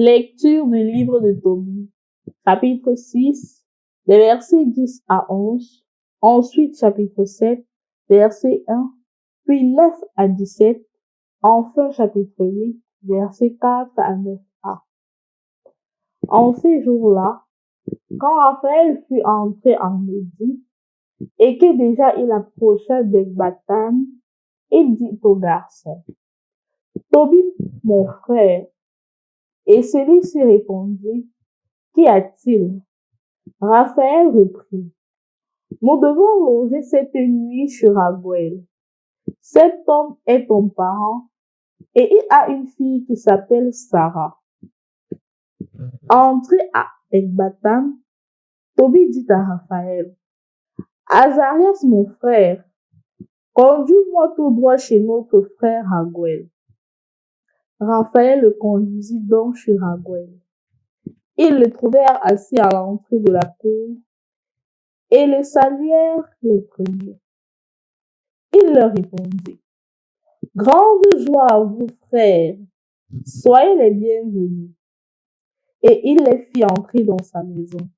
Lecture du livre de Tobie, chapitre 6, les versets 10 à 11, ensuite chapitre 7, verset 1, puis 9 à 17, enfin chapitre 8, versets 4 à 9a. En ces jours-là, quand Raphaël fut entré en Médie, et que déjà il approcha d'Ecbatane, il dit au garçon, Tobie, mon frère, et celui-ci répondit, qu'y a-t-il? Raphaël reprit, nous devons loger cette nuit chez Raguel. Cet homme est ton parent, et il a une fille qui s'appelle Sarah. Entré à Ecbatane, Tobie dit à Raphaël, Azarias, mon frère, conduis-moi tout droit chez notre frère Raguel. Raphaël le conduisit donc chez Raguel. Ils le trouvèrent assis à l'entrée de la cour et le saluèrent les premiers. Il leur répondit, grande joie à vous, frères, soyez les bienvenus. Et il les fit entrer dans sa maison.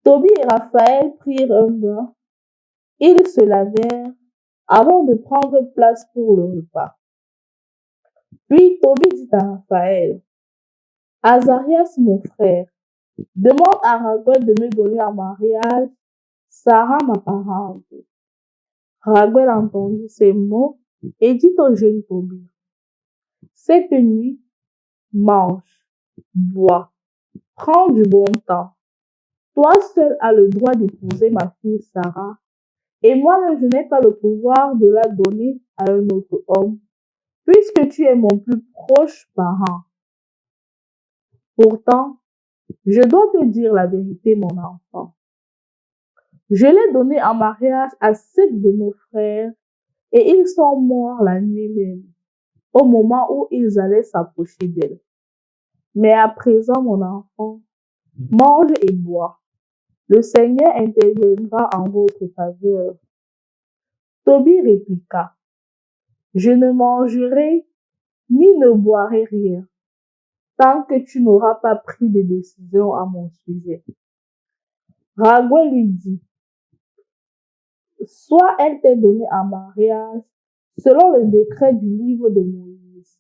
Tobie et Raphaël prirent un bain. Ils se lavèrent avant de prendre place pour le repas. Puis Tobie dit à Raphaël, Azarias, mon frère, demande à Raguel de me donner en mariage Sarah, ma parente. Raguel entendit ces mots et dit au jeune Tobie, cette nuit, mange, bois, prends du bon temps. Toi seul as le droit d'épouser ma fille Sarah, et moi-même je n'ai pas le pouvoir de la donner à un autre homme, puisque tu es mon plus proche parent. Pourtant, je dois te dire la vérité, mon enfant. Je l'ai donnée en mariage à 7 de nos frères, et ils sont morts la nuit même, au moment où ils allaient s'approcher d'elle. Mais à présent, mon enfant, mange et bois. Le Seigneur interviendra en votre faveur. Tobie répliqua, je ne mangerai ni ne boirai rien, tant que tu n'auras pas pris de décision à mon sujet. Raguel lui dit, soit elle t'est donnée en mariage selon le décret du livre de Moïse.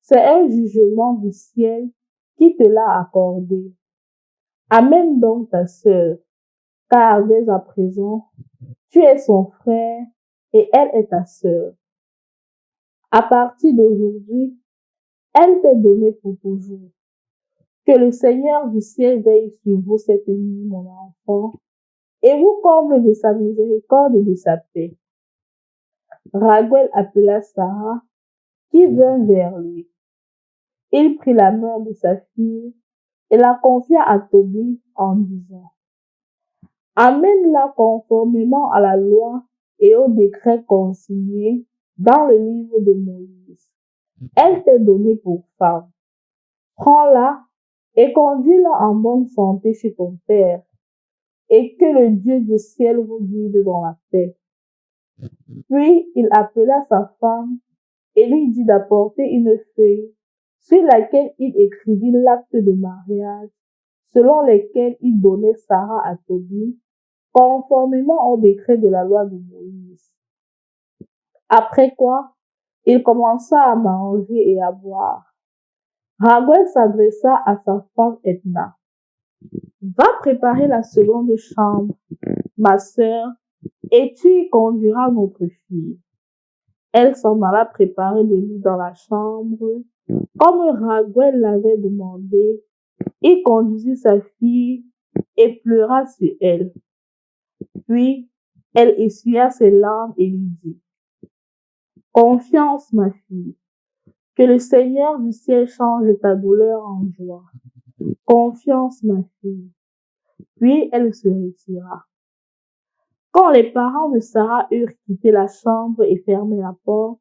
C'est un jugement du ciel qui te l'a accordé. Amène donc ta sœur, car dès à présent, tu es son frère et elle est ta sœur. À partir d'aujourd'hui, elle t'est donnée pour toujours. Que le Seigneur du ciel veille sur vous cette nuit, mon enfant, et vous comble de sa miséricorde et de sa paix. Raguel appela Sarah, qui vint vers lui. Il prit la main de sa fille et la confia à Tobie en disant, amène-la conformément à la loi et au décret consigné dans le livre de Moïse. Elle t'est donnée pour femme. Prends-la et conduis-la en bonne santé chez ton père, et que le Dieu du ciel vous guide dans la paix. Puis il appela sa femme et lui dit d'apporter une feuille sur laquelle il écrivit l'acte de mariage, selon lequel il donnait Sarah à Tobie, conformément au décret de la loi de Moïse. Après quoi, il commença à manger et à boire. Raguel s'adressa à sa femme Edna. Va préparer la seconde chambre, ma sœur, et tu y conduiras notre fille. Elle s'en alla préparer le lit dans la chambre. Comme Raguel l'avait demandé, il conduisit sa fille et pleura sur elle. Puis, elle essuya ses larmes et lui dit, confiance, ma fille, que le Seigneur du ciel change ta douleur en joie. Confiance, ma fille. Puis elle se retira. Quand les parents de Sarah eurent quitté la chambre et fermé la porte,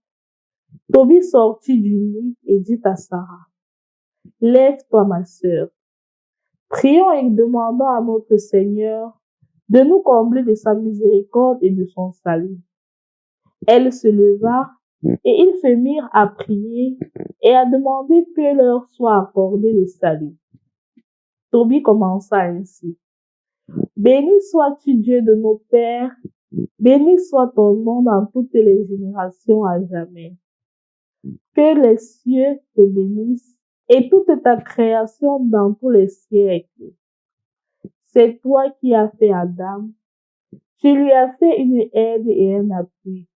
Tobie sortit du lit et dit à Sarah, lève-toi, ma sœur. Prions et demandons à notre Seigneur de nous combler de sa miséricorde et de son salut. Elle se leva Et ils se mirent à prier et à demander que leur soit accordé le salut. Tobie commença ainsi. Béni sois-tu Dieu de nos pères, béni soit ton nom dans toutes les générations à jamais. Que les cieux te bénissent et toute ta création dans tous les siècles. C'est toi qui as fait Adam. Tu lui as fait une aide et un appui.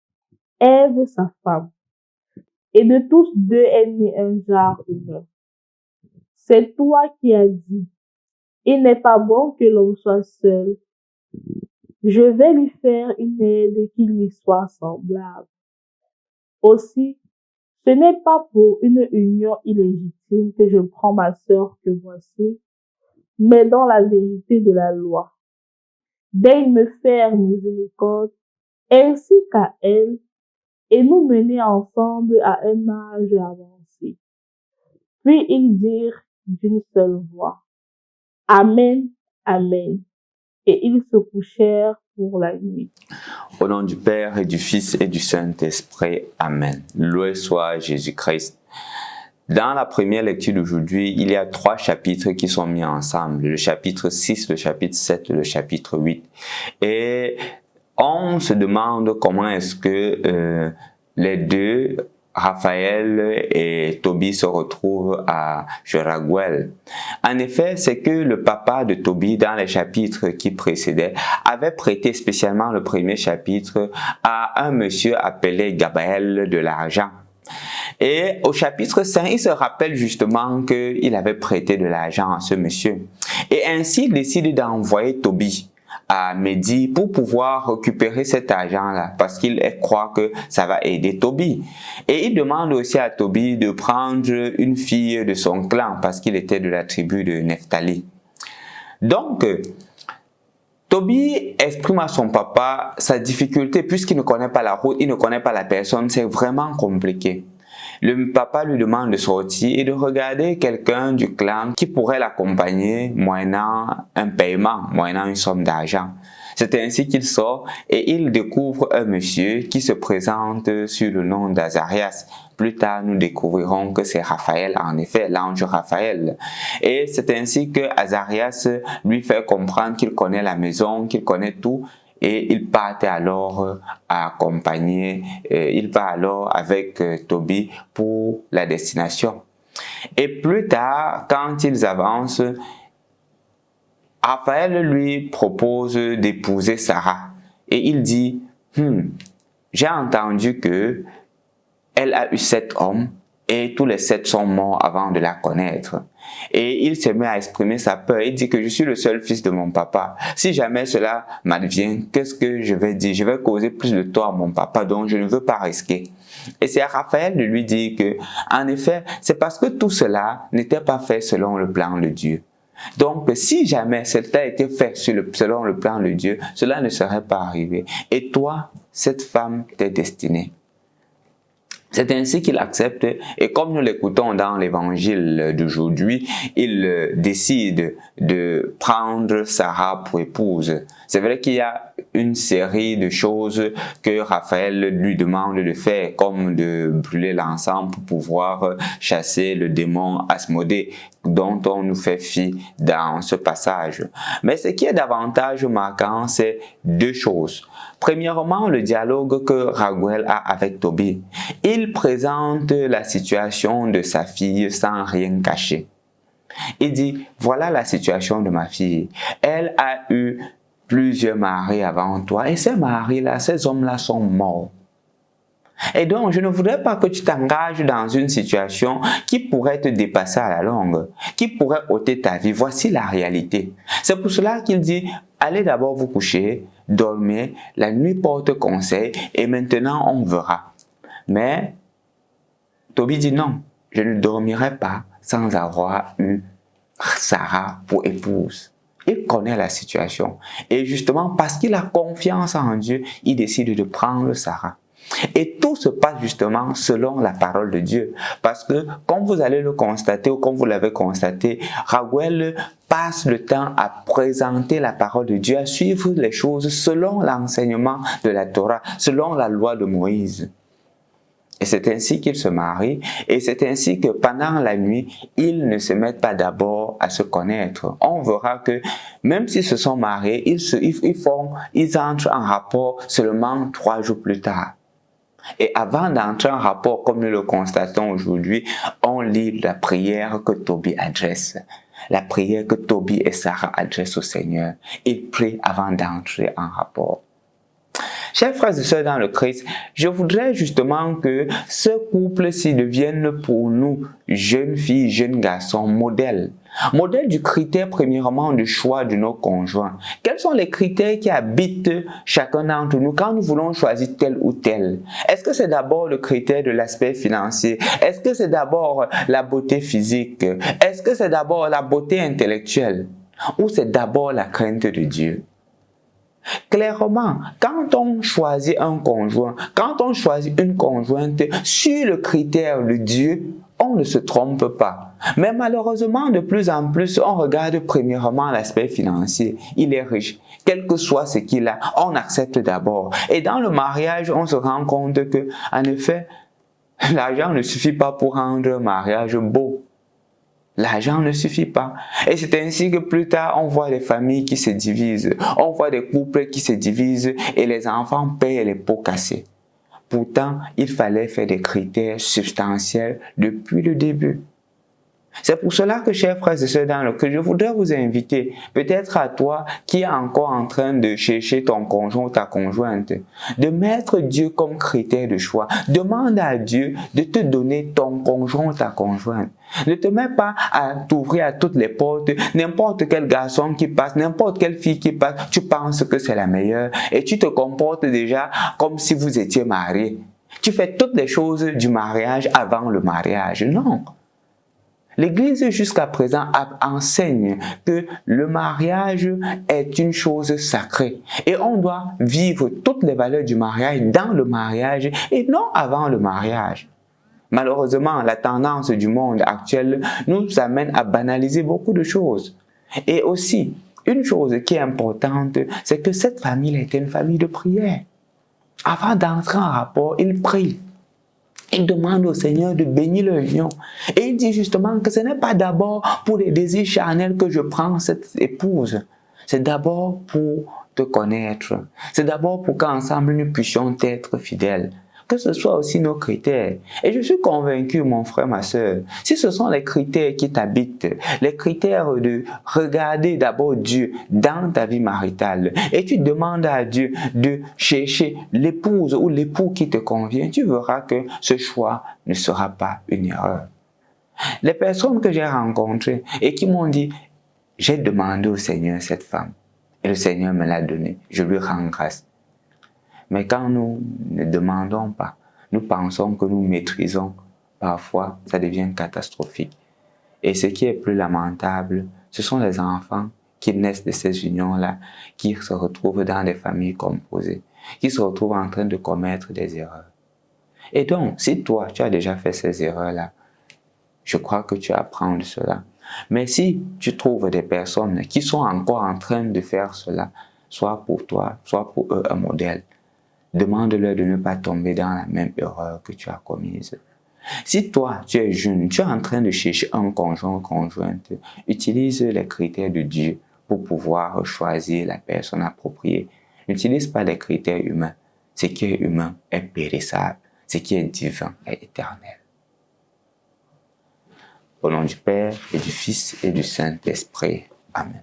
Ève, sa femme. Et de tous deux est né un genre humain. C'est toi qui as dit, il n'est pas bon que l'homme soit seul. Je vais lui faire une aide qui lui soit semblable. Aussi, ce n'est pas pour une union illégitime que je prends ma sœur que voici, mais dans la vérité de la loi. Daigne me faire miséricorde, ainsi qu'à elle, et nous mener ensemble à un âge avancé. Puis ils dirent d'une seule voix, Amen, Amen. Et ils se couchèrent pour la nuit. Au nom du Père et du Fils et du Saint-Esprit. Amen. Loué soit Jésus-Christ. Dans la première lecture d'aujourd'hui, il y a 3 chapitres qui sont mis ensemble. Le chapitre 6, le chapitre 7, le chapitre 8. Et on se demande comment est-ce que les deux, Raphaël et Tobie, se retrouvent à Raguel. En effet, c'est que le papa de Tobie, dans les chapitres qui précédaient, avait prêté spécialement le premier chapitre à un monsieur appelé Gabriel de l'argent. Et au chapitre 5, il se rappelle justement qu'il avait prêté de l'argent à ce monsieur. Et ainsi, il décide d'envoyer Tobie à Médie pour pouvoir récupérer cet argent-là, parce qu'il croit que ça va aider Tobie. Et il demande aussi à Tobie de prendre une fille de son clan, parce qu'il était de la tribu de Nephtali. Donc, Tobie exprime à son papa sa difficulté, puisqu'il ne connaît pas la route, il ne connaît pas la personne, c'est vraiment compliqué. Le papa lui demande de sortir et de regarder quelqu'un du clan qui pourrait l'accompagner moyennant un paiement, moyennant une somme d'argent. C'est ainsi qu'il sort et il découvre un monsieur qui se présente sous le nom d'Azarias. Plus tard, nous découvrirons que c'est Raphaël, en effet, l'ange Raphaël. Et c'est ainsi que Azarias lui fait comprendre qu'il connaît la maison, qu'il connaît tout. Et il part alors accompagner, il va alors avec Tobie pour la destination. Et plus tard, quand ils avancent, Raphaël lui propose d'épouser Sarah. Et il dit, j'ai entendu que elle a eu 7 hommes et tous les 7 sont morts avant de la connaître. Et il se met à exprimer sa peur. Il dit que je suis le seul fils de mon papa. Si jamais cela m'advient, qu'est-ce que je vais dire? Je vais causer plus de tort à mon papa, donc je ne veux pas risquer. Et c'est à Raphaël de lui dire que, en effet, c'est parce que tout cela n'était pas fait selon le plan de Dieu. Donc, si jamais cela était fait selon le plan de Dieu, cela ne serait pas arrivé. Et toi, cette femme t'est destinée. C'est ainsi qu'il accepte, et comme nous l'écoutons dans l'évangile d'aujourd'hui, il décide de prendre Sarah pour épouse. C'est vrai qu'il y a une série de choses que Raphaël lui demande de faire, comme de brûler l'encens pour pouvoir chasser le démon Asmodée, dont on nous fait fi dans ce passage. Mais ce qui est davantage marquant, c'est 2 choses. Premièrement, le dialogue que Raguel a avec Tobie. Il présente la situation de sa fille sans rien cacher. Il dit, voilà la situation de ma fille. Elle a eu plusieurs maris avant toi et ces maris-là, ces hommes-là sont morts. Et donc, je ne voudrais pas que tu t'engages dans une situation qui pourrait te dépasser à la longue, qui pourrait ôter ta vie. Voici la réalité. C'est pour cela qu'il dit, allez d'abord vous coucher, dormez, la nuit porte conseil et maintenant on verra. Mais Tobie dit non, je ne dormirai pas sans avoir eu Sarah pour épouse. Il connaît la situation. Et justement, parce qu'il a confiance en Dieu, il décide de prendre Sarah. Et tout se passe justement selon la parole de Dieu. Parce que, comme vous allez le constater ou comme vous l'avez constaté, Raguel passe le temps à présenter la parole de Dieu, à suivre les choses selon l'enseignement de la Torah, selon la loi de Moïse. Et c'est ainsi qu'ils se marient, et c'est ainsi que pendant la nuit, ils ne se mettent pas d'abord à se connaître. On verra que même s'ils se sont mariés, ils entrent en rapport seulement 3 jours plus tard. Et avant d'entrer en rapport, comme nous le constatons aujourd'hui, on lit la prière que Tobie adresse. La prière que Tobie et Sarah adressent au Seigneur. Ils prient avant d'entrer en rapport. Chers frères et sœurs dans le Christ, je voudrais justement que ce couple-ci devienne pour nous, jeunes filles, jeunes garçons, modèles. Modèle du critère premièrement du choix de nos conjoints. Quels sont les critères qui habitent chacun d'entre nous quand nous voulons choisir tel ou tel? Est-ce que c'est d'abord le critère de l'aspect financier? Est-ce que c'est d'abord la beauté physique? Est-ce que c'est d'abord la beauté intellectuelle? Ou c'est d'abord la crainte de Dieu? Clairement, quand on choisit un conjoint, quand on choisit une conjointe sur le critère de Dieu, on ne se trompe pas. Mais malheureusement, de plus en plus, on regarde premièrement l'aspect financier. Il est riche. Quel que soit ce qu'il a, on accepte d'abord. Et dans le mariage, on se rend compte que, en effet, l'argent ne suffit pas pour rendre un mariage beau. L'argent ne suffit pas. Et c'est ainsi que plus tard, on voit des familles qui se divisent. On voit des couples qui se divisent et les enfants payent les pots cassés. Pourtant, il fallait faire des critères substantiels depuis le début. C'est pour cela que, chers frères et sœurs dans le Christ, je voudrais vous inviter, peut-être à toi qui est encore en train de chercher ton conjoint ou ta conjointe, de mettre Dieu comme critère de choix. Demande à Dieu de te donner ton conjoint ou ta conjointe. Ne te mets pas à t'ouvrir à toutes les portes. N'importe quel garçon qui passe, n'importe quelle fille qui passe, tu penses que c'est la meilleure et tu te comportes déjà comme si vous étiez mariés. Tu fais toutes les choses du mariage avant le mariage. Non. L'Église jusqu'à présent enseigne que le mariage est une chose sacrée et on doit vivre toutes les valeurs du mariage dans le mariage et non avant le mariage. Malheureusement, la tendance du monde actuel nous amène à banaliser beaucoup de choses. Et aussi, une chose qui est importante, c'est que cette famille était une famille de prière. Avant d'entrer en rapport, ils prient. Il demande au Seigneur de bénir leur union. Et il dit justement que ce n'est pas d'abord pour les désirs charnels que je prends cette épouse. C'est d'abord pour te connaître. C'est d'abord pour qu'ensemble nous puissions être fidèles. Que ce soit aussi nos critères. Et je suis convaincu, mon frère, ma soeur, si ce sont les critères qui t'habitent, les critères de regarder d'abord Dieu dans ta vie maritale, et tu demandes à Dieu de chercher l'épouse ou l'époux qui te convient, tu verras que ce choix ne sera pas une erreur. Les personnes que j'ai rencontrées et qui m'ont dit, j'ai demandé au Seigneur cette femme, et le Seigneur me l'a donnée, je lui rends grâce. Mais quand nous ne demandons pas, nous pensons que nous maîtrisons. Parfois, ça devient catastrophique. Et ce qui est plus lamentable, ce sont les enfants qui naissent de ces unions-là, qui se retrouvent dans des familles composées, qui se retrouvent en train de commettre des erreurs. Et donc, si toi, tu as déjà fait ces erreurs-là, je crois que tu apprends de cela. Mais si tu trouves des personnes qui sont encore en train de faire cela, soit pour toi, soit pour eux un modèle, demande-leur de ne pas tomber dans la même erreur que tu as commise. Si toi, tu es jeune, tu es en train de chercher un conjoint ou conjointe, utilise les critères de Dieu pour pouvoir choisir la personne appropriée. N'utilise pas les critères humains. Ce qui est humain est périssable. Ce qui est divin est éternel. Au nom du Père et du Fils et du Saint-Esprit. Amen.